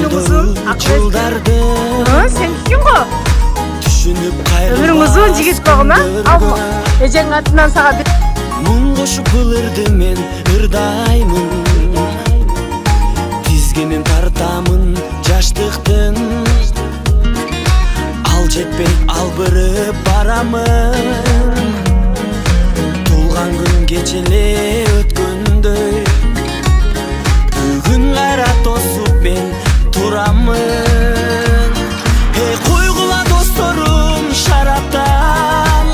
Ömrün uzun. Жылдарды Sen kim o? Düşünüp kaygılar Ömrün uzun jigit bağına. Alma. Eceğin atından sağa bir... Mun koşup kılırdı men ırdaymın Tizginin tartamın jaştıktın Al жетпей albırıp baramın Толған күн кечеле өткөндөй Бүгүн кайра тосуп мен турамын Эй койгула досторум шараптан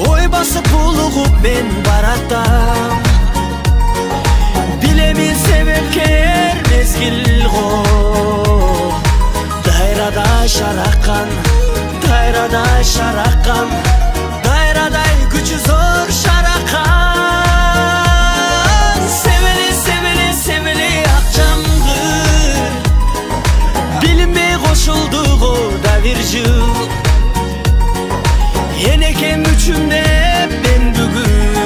Ой басып булугуп мен баратам Билемин себепкер мезгил го Дайрадай шараккан Дайрадай шараккан Dayraday gücü zor şarakan Seveli seveli seveli akçamdır Bilinmey koşulduğu da bir jıl Yeneken üçümde ben bugün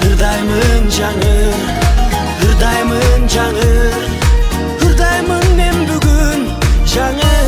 Hırdayımın canı Hırdayımın canı Hırdayımın ben bugün canı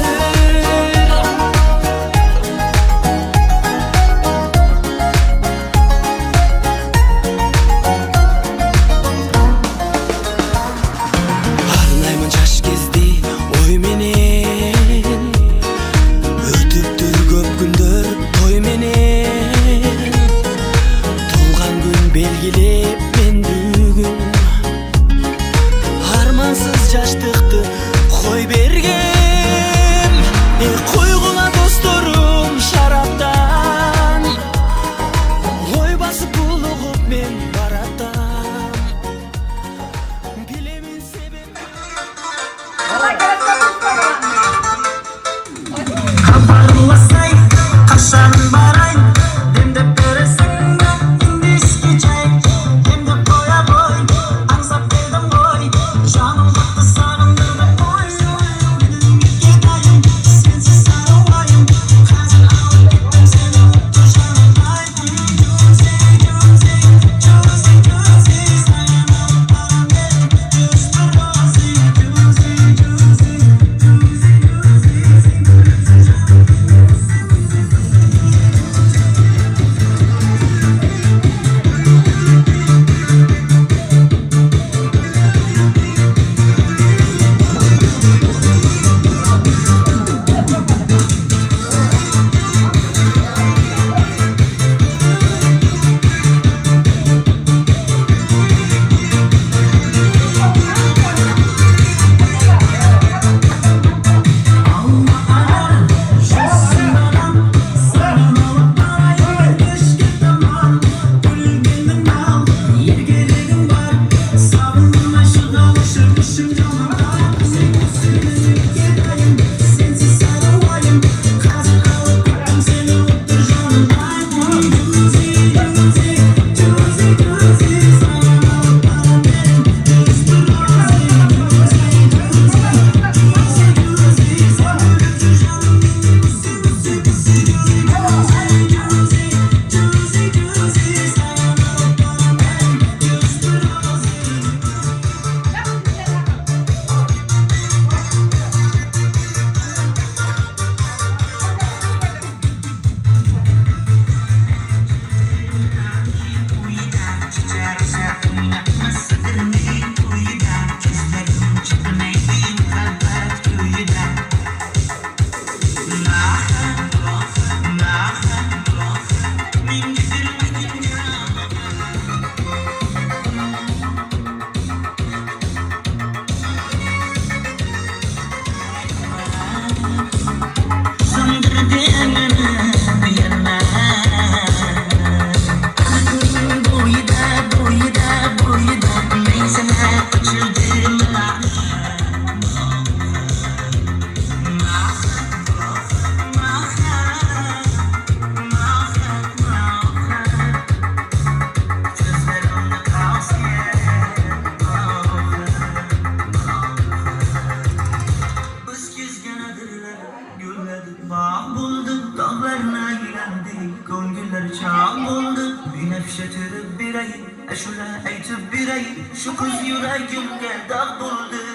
Şuna aytib beray, shu qiz yuragimga dog' bo'ldi.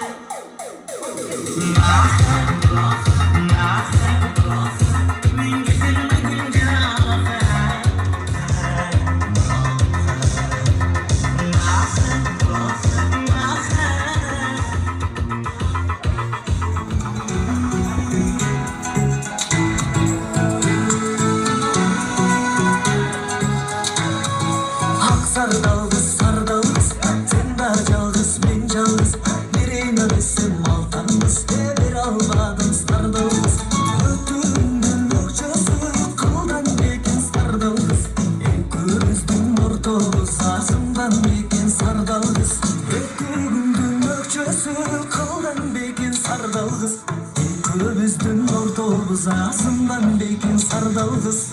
Ақ сардалғыз сардалғыз сен бар жалғыз мен жалғыз берейін өбесім алтанғыз бере алмадым сардалғыз өтуіңнің өкшесі қылдан бекен сардалғыз көздің ортоғыз азымдан бекен сардалғыз өтуіңнің өкшесі қылдан бекен сардалғыз көздің ортоғыз азымдан бекен сардалғыз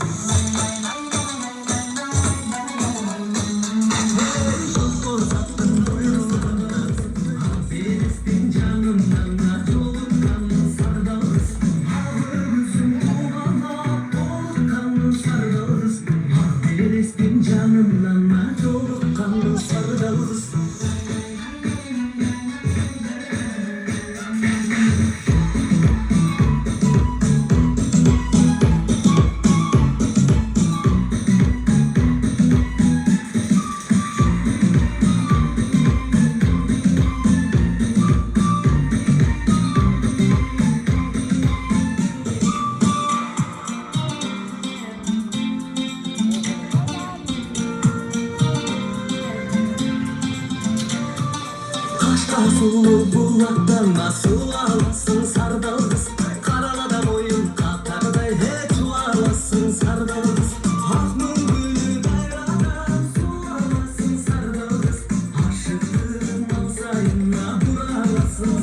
Асылы бұлақтан асыл аласың сардалғыз қаралада бойын қатардай жуаласың сардалғыз ақ гүлі дайрадан су аласың сардалғыз ашықтығын маңсайына бұраласың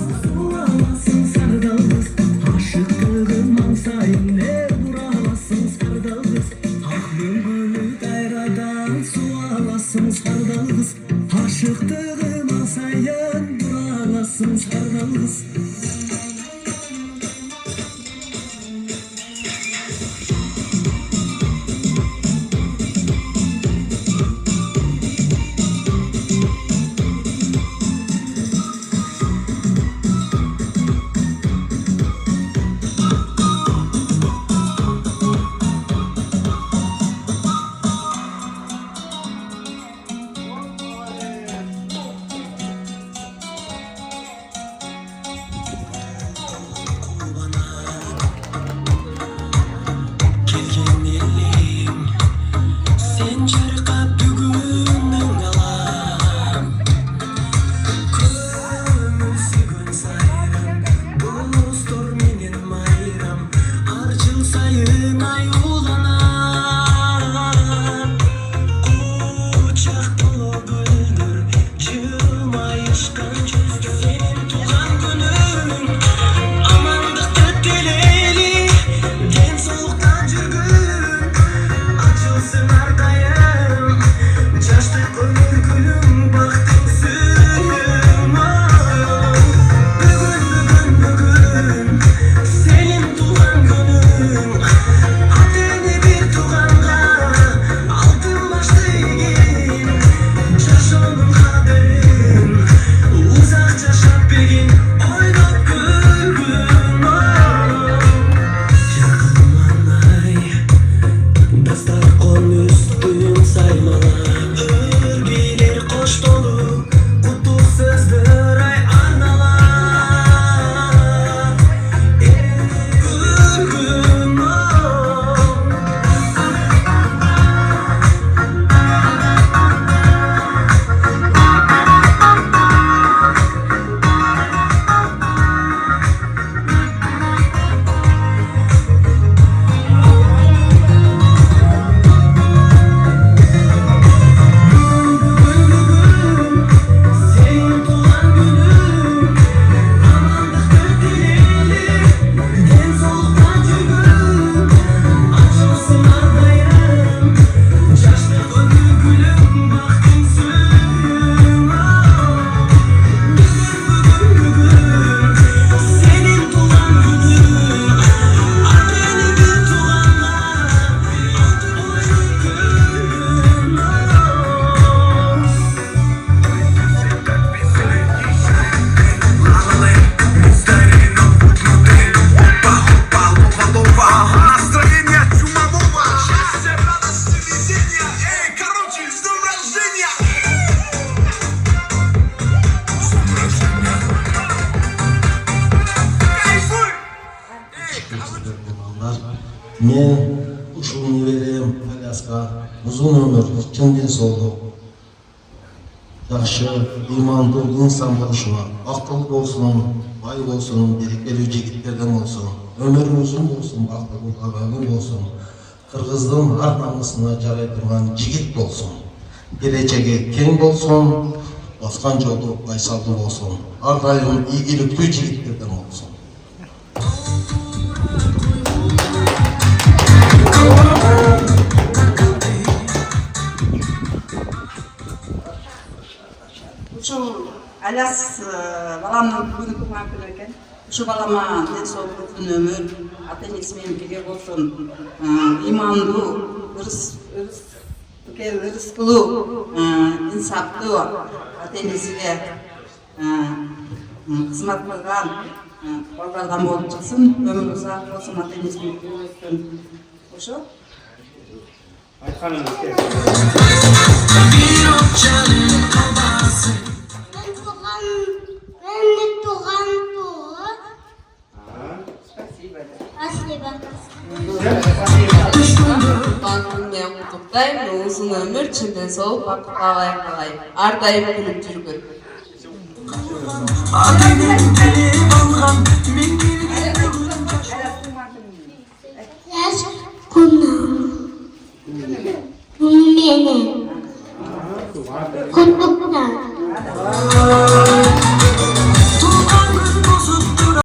сардалғыз ашықтығын маңсайына бұраласың сардалғыз ақ гүлі дайрадан су аласың сардалғыз ашықтығын маңсайын бұраласың сардалғыз Мен ушул неберем Алияска узун өмүр, чын денсаулык, жакшы, ыймандуу инсан болушуна, актылуу болсун, бай болсун, берекелүү жигиттерден болсун, өмүрү узун болсун, бактылуу өмүр болсун, кыргыздын ар намысына жарай турган жигит болсун, келечеги кең болсун, баскан жолу байсалдуу болсун, ар дайым ийгиликтүү жигиттерден болсун. Ушул Алияс баламдын бүгүн туган күнү экен. Ушу балама денсаулык, uzun өмүр, ата энеси менен бирге болсун, ыймандуу, ырыскылуу, инсаптуу ата энесиге кызмат кылган балдардан болуп чыксын, өмүрү узак болсун, ата энеси менен бирге өткөн. Ошо. Айтканыңыз келди. Мен куттуктайм, узун өмүр, чын денсаулык, бактка ылайык ар дайым күлүп жүргүн. Menен. Kutluklar.